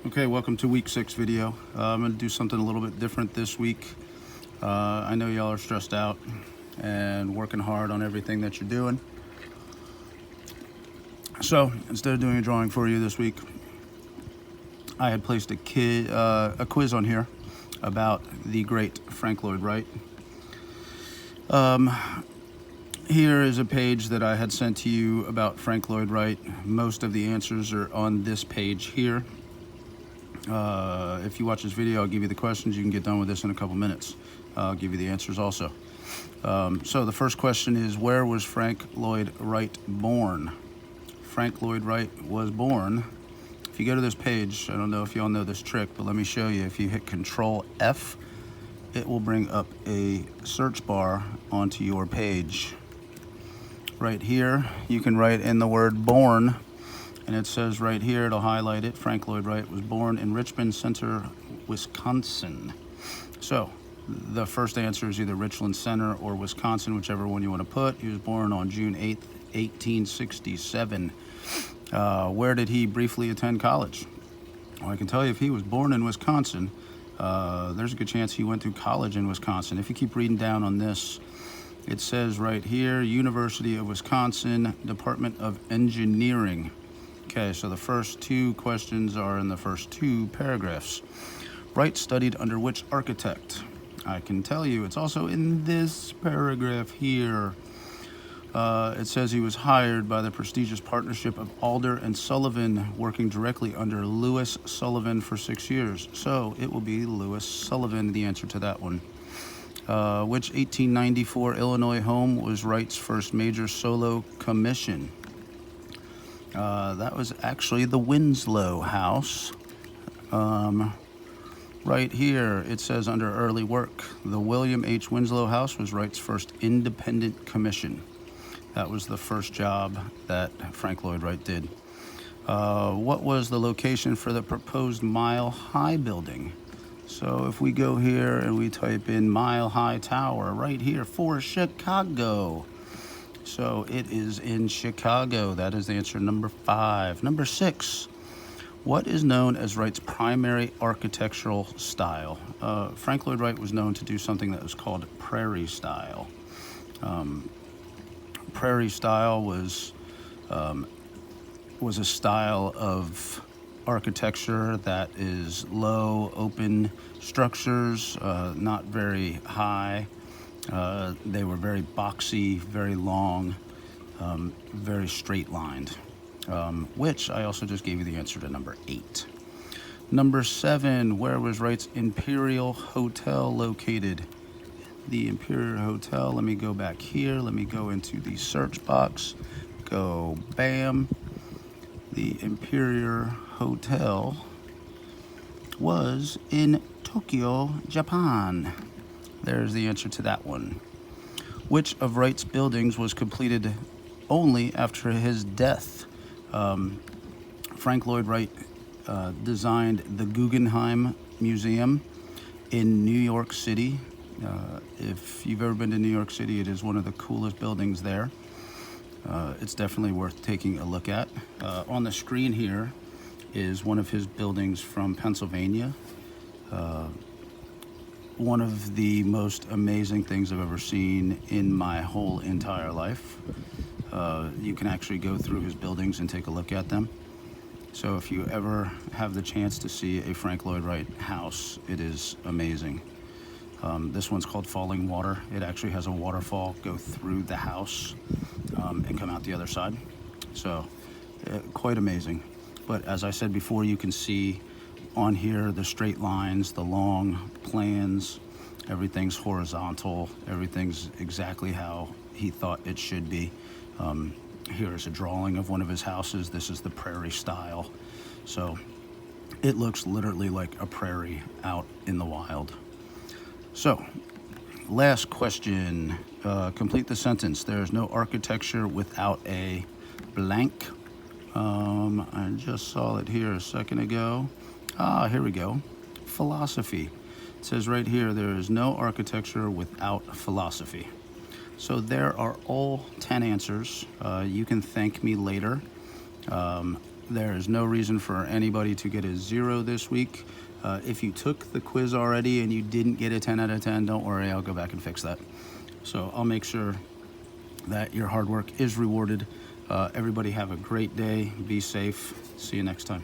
Okay, welcome to week 6 video. I'm going to do something a little bit different this week. I know y'all are stressed out and working hard on everything that you're doing. So instead of doing a drawing for you this week, I had placed a quiz on here about the great Frank Lloyd Wright. Here is a page that I had sent to you about Frank Lloyd Wright. Most of the answers are on this page here. If you watch this video, I'll give you the questions. You can get done with this in a couple minutes. I'll give you the answers also. So the first question is, where was Frank Lloyd Wright born? Frank Lloyd Wright was born, if you go to this page, I don't know if you all know this trick, but let me show you. If you hit Control F, it will bring up a search bar onto your page. Right here, you can write in the word born, and it says right here, it'll highlight it. Frank Lloyd Wright was born in Richmond Center, Wisconsin. So the first answer is either Richland Center or Wisconsin, whichever one you want to put. He was born on June 8th, 1867. Where did he briefly attend college? Well, I can tell you, if he was born in Wisconsin, there's a good chance he went to college in Wisconsin. If you keep reading down on this, it says right here, University of Wisconsin, Department of Engineering. Okay, so the first two questions are in the first two paragraphs. Wright studied under which architect? I can tell you, it's also in this paragraph here. It says he was hired by the prestigious partnership of Alder and Sullivan, working directly under Lewis Sullivan for 6 years. So it will be Lewis Sullivan, the answer to that one. Which 1894 Illinois home was Wright's first major solo commission? That was actually the Winslow House. Right here, it says under early work, the William H. Winslow House was Wright's first independent commission. That was the first job that Frank Lloyd Wright did. What was the location for the proposed Mile High building? So if we go here and we type in Mile High Tower right here for Chicago. So it is in Chicago. That is the answer number 5. Number 6. What is known as Wright's primary architectural style? Frank Lloyd Wright was known to do something that was called prairie style. Prairie style was a style of architecture that is low, open structures, not very high. They were very boxy, very long, very straight-lined, which I also just gave you the answer to number 8. Number 7, where was Wright's Imperial Hotel located? The Imperial Hotel, let me go back here. Let me go into the search box. Go, bam. The Imperial Hotel was in Tokyo, Japan. There's the answer to that one. Which of Wright's buildings was completed only after his death? Frank Lloyd Wright designed the Guggenheim Museum in New York City. If you've ever been to New York City, it is one of the coolest buildings there. It's definitely worth taking a look at. On the screen here is one of his buildings from Pennsylvania. One of the most amazing things I've ever seen in my whole entire life. You can actually go through his buildings and take a look at them. So if you ever have the chance to see a Frank Lloyd Wright house, it is amazing. This one's called Falling Water. It actually has a waterfall go through the house and come out the other side. So quite amazing. But as I said before, you can see on here the straight lines, the long plans, everything's horizontal, everything's exactly how he thought it should be. Here is a drawing of one of his houses. This is the prairie style. So it looks literally like a prairie out in the wild. So, last question. Complete the sentence. There is no architecture without a blank. I just saw it here a second ago. Here we go. Philosophy. It says right here, there is no architecture without philosophy. So there are all 10 answers. You can thank me later There is no reason for anybody to get a 0 this week. If you took the quiz already and you didn't get a 10 out of 10, don't worry, I'll go back and fix that. So I'll make sure that your hard work is rewarded. Everybody have a great day. Be safe. See you next time.